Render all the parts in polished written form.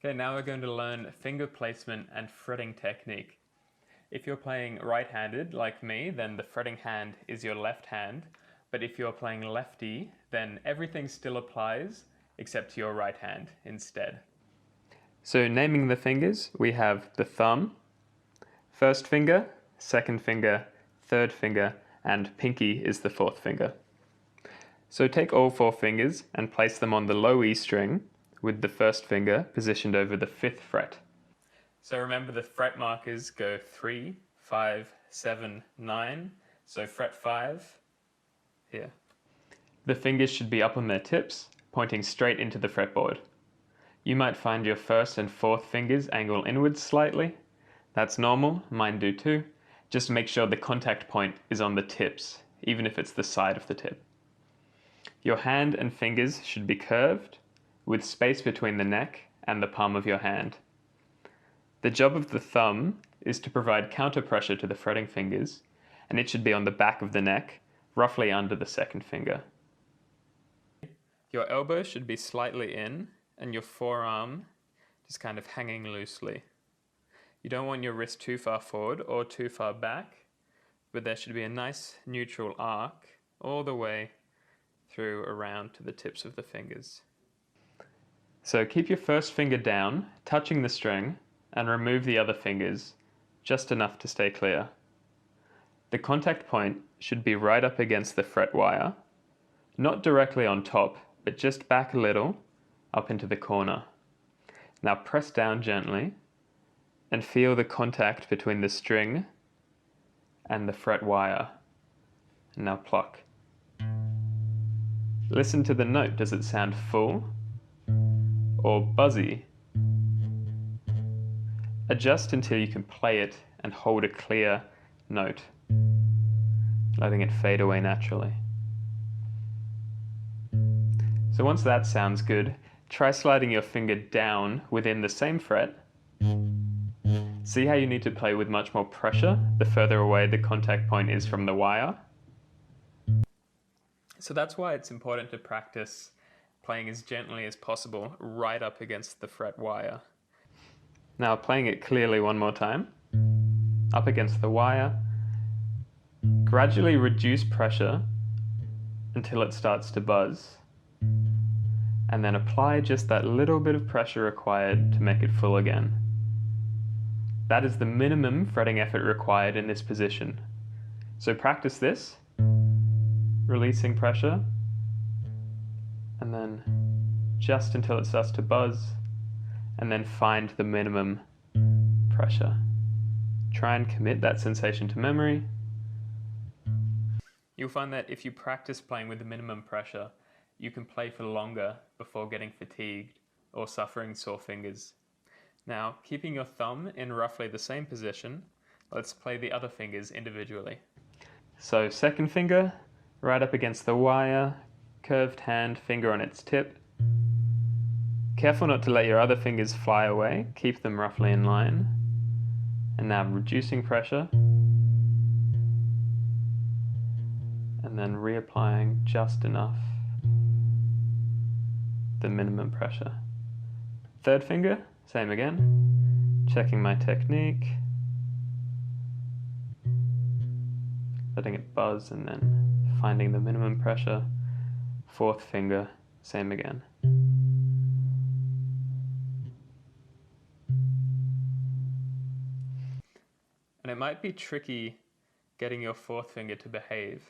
Okay, now we're going to learn finger placement and fretting technique. If you're playing right-handed like me, then the fretting hand is your left hand, but if you're playing lefty, then everything still applies except to your right hand instead. So naming the fingers, we have the thumb, first finger, second finger, third finger, and pinky is the fourth finger. So take all four fingers and place them on the low E string with the first finger positioned over the 5th fret. So remember the fret markers go 3, 5, 7, 9, so fret 5 here. The fingers should be up on their tips, pointing straight into the fretboard. You might find your first and fourth fingers angle inwards slightly. That's normal, mine do too. Just make sure the contact point is on the tips, even if it's the side of the tip. Your hand and fingers should be curved, with space between the neck and the palm of your hand. The job of the thumb is to provide counter pressure to the fretting fingers, and it should be on the back of the neck, roughly under the second finger. Your elbow should be slightly in, and your forearm just kind of hanging loosely. You don't want your wrist too far forward or too far back, but there should be a nice neutral arc all the way through around to the tips of the fingers. So keep your first finger down, touching the string, and remove the other fingers, just enough to stay clear. The contact point should be right up against the fret wire, not directly on top, but just back a little, up into the corner. Now press down gently, and feel the contact between the string and the fret wire. Now pluck. Listen to the note. Does it sound full or buzzy? Adjust until you can play it and hold a clear note, letting it fade away naturally. So once that sounds good, try sliding your finger down within the same fret. See how you need to play with much more pressure the further away the contact point is from the wire? So that's why it's important to practice playing as gently as possible right up against the fret wire. Now playing it clearly one more time. Up against the wire. Gradually reduce pressure until it starts to buzz. And then apply just that little bit of pressure required to make it full again. That is the minimum fretting effort required in this position. So practice this, releasing pressure, and then just until it starts to buzz, and then find the minimum pressure. Try and commit that sensation to memory. You'll find that if you practice playing with the minimum pressure, you can play for longer before getting fatigued or suffering sore fingers. Now, keeping your thumb in roughly the same position, let's play the other fingers individually. So second finger, right up against the wire, curved hand, finger on its tip. Careful not to let your other fingers fly away, keep them roughly in line. And now reducing pressure. And then reapplying just enough, the minimum pressure. Third finger, same again. Checking my technique. Letting it buzz and then finding the minimum pressure. Fourth finger, same again. And it might be tricky getting your fourth finger to behave,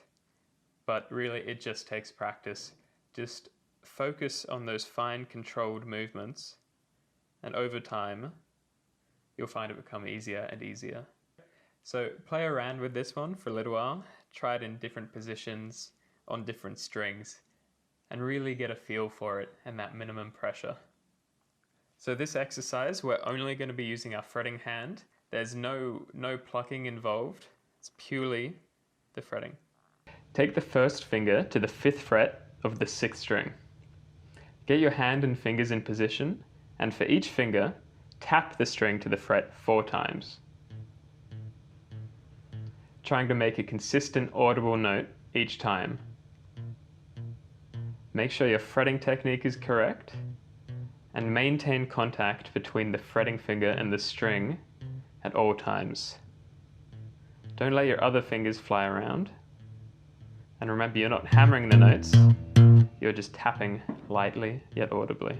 but really it just takes practice. Just focus on those fine controlled movements, and over time you'll find it become easier and easier. So play around with this one for a little while, try it in different positions on different strings, and really get a feel for it and that minimum pressure. So this exercise, we're only going to be using our fretting hand. There's no plucking involved, it's purely the fretting. Take the first finger to the 5th fret of the 6th string. Get your hand and fingers in position, and for each finger, tap the string to the fret 4 times. Trying to make a consistent audible note each time. Make sure your fretting technique is correct, and maintain contact between the fretting finger and the string at all times. Don't let your other fingers fly around. And remember, you're not hammering the notes, you're just tapping lightly yet audibly.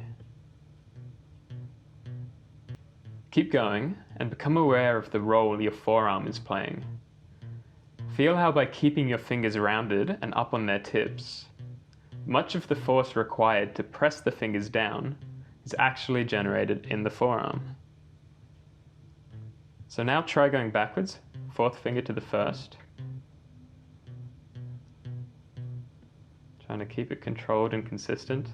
Keep going and become aware of the role your forearm is playing. Feel how by keeping your fingers rounded and up on their tips, much of the force required to press the fingers down is actually generated in the forearm. So now try going backwards, fourth finger to the first. Trying to keep it controlled and consistent.